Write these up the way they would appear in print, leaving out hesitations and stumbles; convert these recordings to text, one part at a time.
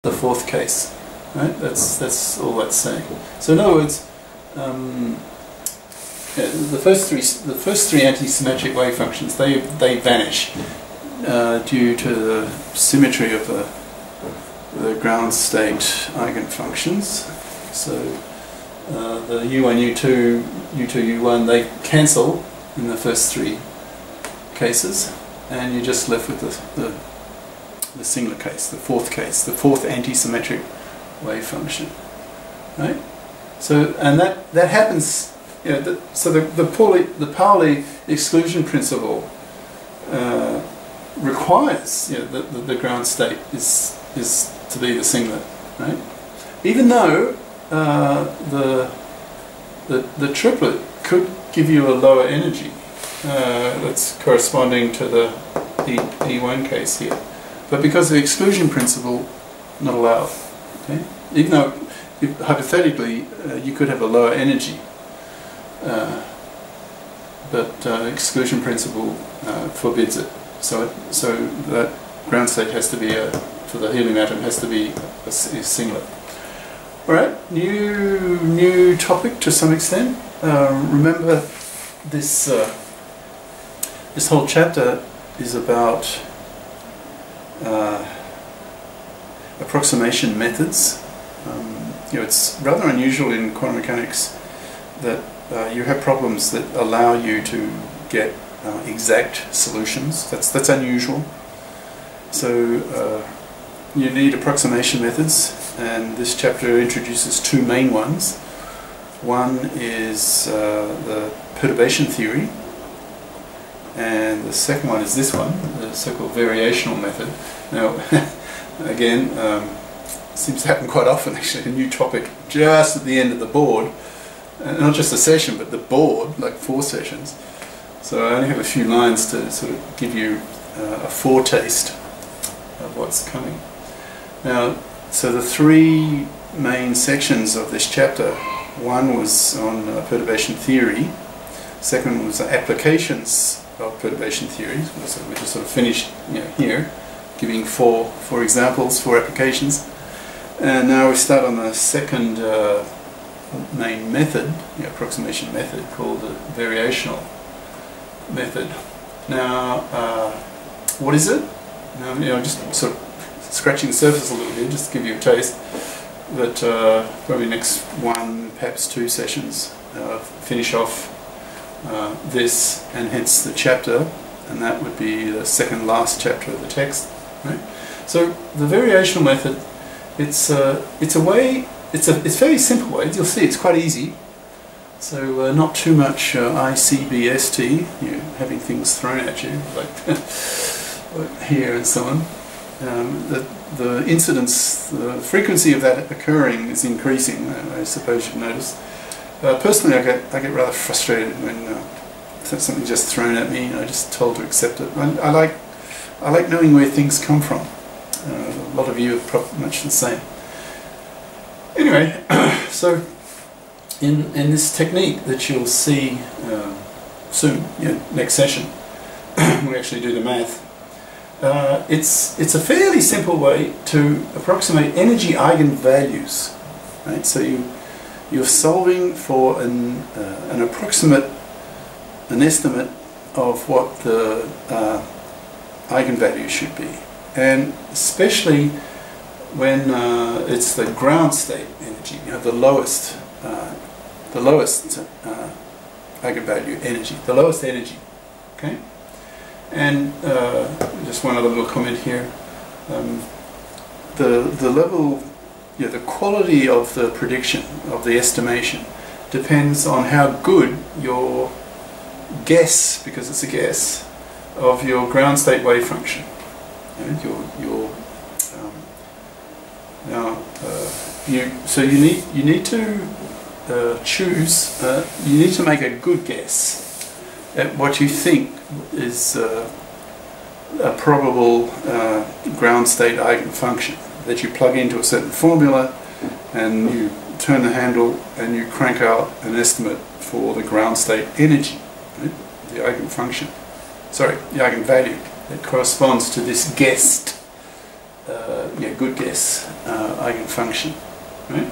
the fourth case. Right? That's all that's saying. So in other words, the first three anti-symmetric wave functions, they vanish due to the symmetry of the ground state eigenfunctions. So the U1, U2, U2, U1, they cancel in the first three cases, and you're just left with the singular case, the fourth anti-symmetric wave function, right? So, and that happens. You know, so the Pauli exclusion principle requires, you know, the ground state is to be the singlet, right? Even though the triplet could give you a lower energy, that's corresponding to the E1 case here, but because of the exclusion principle, not allowed. Okay? Even though hypothetically you could have a lower energy, but exclusion principle forbids it. So that ground state has to be for the helium atom has to be a singlet. All right, new topic to some extent. Remember this this whole chapter is about approximation methods. You know, it's rather unusual in quantum mechanics that you have problems that allow you to get exact solutions. That's unusual. So you need approximation methods, and this chapter introduces two main ones. One is the perturbation theory, and the second one is this one, the so-called variational method. Now, again, seems to happen quite often actually, a new topic just at the end of the board, and not just a session but the board, like 4 sessions. So I only have a few lines to sort of give you a foretaste of what's coming. Now, so the 3 main sections of this chapter, one was on perturbation theory, second was applications of perturbation theory, so we just sort of finished, you know, here, giving 4 examples, 4 applications. And now we start on the second main method, the approximation method, called the variational method. Now, what is it? Now, you know, just sort of scratching the surface a little bit, just to give you a taste. But probably next 1, perhaps 2 sessions, finish off this and hence the chapter, and that would be the second last chapter of the text. Right? So the variational method, it's a very simple way. You'll see it's quite easy. So not too much ICBST, you know, having things thrown at you like, like here and so on. The incidence, the frequency of that occurring is increasing. I suppose you've noticed. Personally, I get rather frustrated when something's just thrown at me and I'm just told to accept it. I like knowing where things come from. A lot of you are probably much the same. Anyway, so in this technique that you'll see soon, you know, next session, we actually do the math. It's a fairly simple way to approximate energy eigenvalues. Right? So you're solving for an estimate of what the eigenvalue should be, and especially when it's the ground state energy, you know, the lowest eigenvalue energy, the lowest energy. Okay. And just one other little comment here. The level, you know, the quality of the prediction, of the estimation, depends on how good your guess, because it's a guess, of your ground state wave function. So you need to choose. You need to make a good guess at what you think is a probable ground state eigenfunction that you plug into a certain formula, and you turn the handle and you crank out an estimate for the ground state energy, right? The eigenfunction, sorry, the eigenvalue that corresponds to this guessed good guess eigenfunction. Right?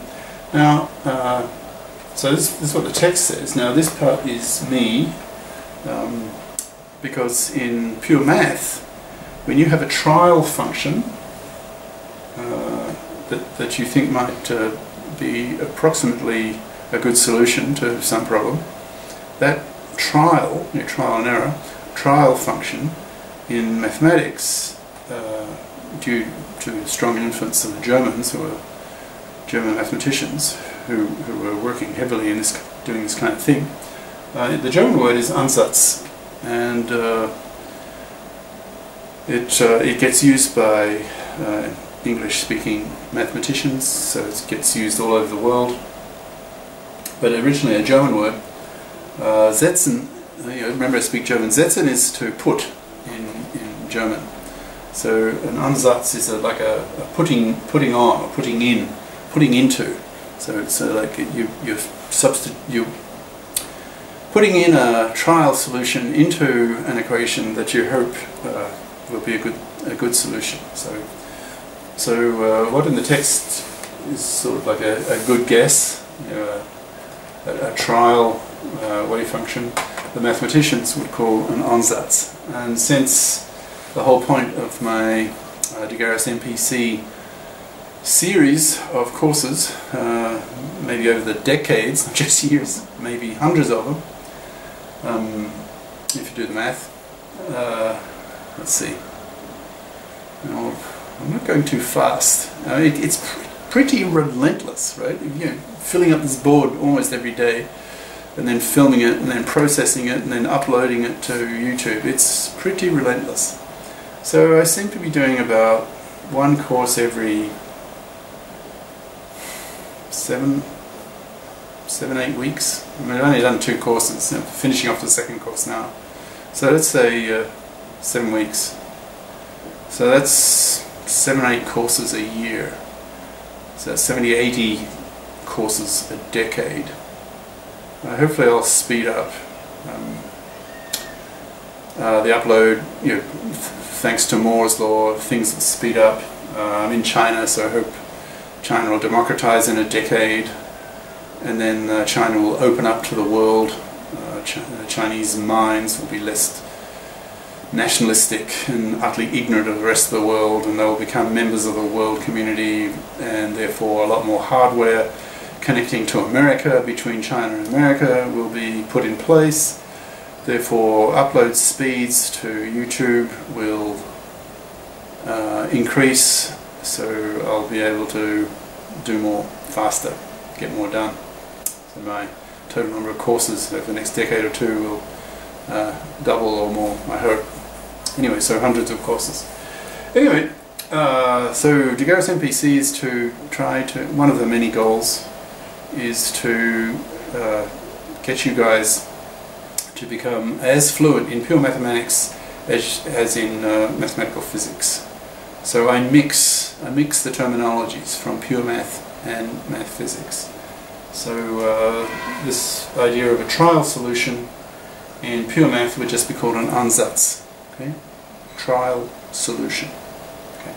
Now, so this is what the text says. Now this part is me, because in pure math, when you have a trial function that you think might be approximately a good solution to some problem, that trial and error, trial function in mathematics, due to strong influence of the Germans, who were German mathematicians who were working heavily in doing this kind of thing. The German word is Ansatz, and it gets used by English-speaking mathematicians, so it gets used all over the world. But originally a German word. Setzen, remember I speak German. Setzen is to put in German. So an Ansatz is like a putting on, or putting in, putting into. So it's like you're putting in a trial solution into an equation that you hope will be a good solution. So what in the text is sort of like a good guess, a trial wave function, the mathematicians would call an Ansatz. And since the whole point of my deGarisMPC series of courses, maybe over the decades, not just years, maybe hundreds of them, if you do the math. Let's see. Now, I'm not going too fast. It's pretty relentless, right? Filling up this board almost every day, and then filming it, and then processing it, and then uploading it to YouTube. It's pretty relentless. So I seem to be doing about one course every 7, 8 weeks. I mean, I've only done 2 courses. I'm finishing off the second course now. So let's say 7 weeks. So that's 7 or 8 courses a year. So that's 70, 80 courses a decade. Hopefully I'll speed up the upload, thanks to Moore's law, things that speed up. I'm in China, so I hope China will democratize in a decade, and then China will open up to the world. Chinese minds will be less nationalistic and utterly ignorant of the rest of the world, and they will become members of the world community, and therefore a lot more hardware connecting to America, between China and America, will be put in place. Therefore upload speeds to YouTube will increase, so I'll be able to do more faster, get more done. So my total number of courses over the next decade or 2 will double or more, I hope. Anyway, so hundreds of courses. Anyway, so deGarisMPC is to try to, one of the many goals is to get you guys to become as fluent in pure mathematics as in mathematical physics. So I mix the terminologies from pure math and math physics. So this idea of a trial solution in pure math would just be called an Ansatz. Okay? Trial solution. Okay.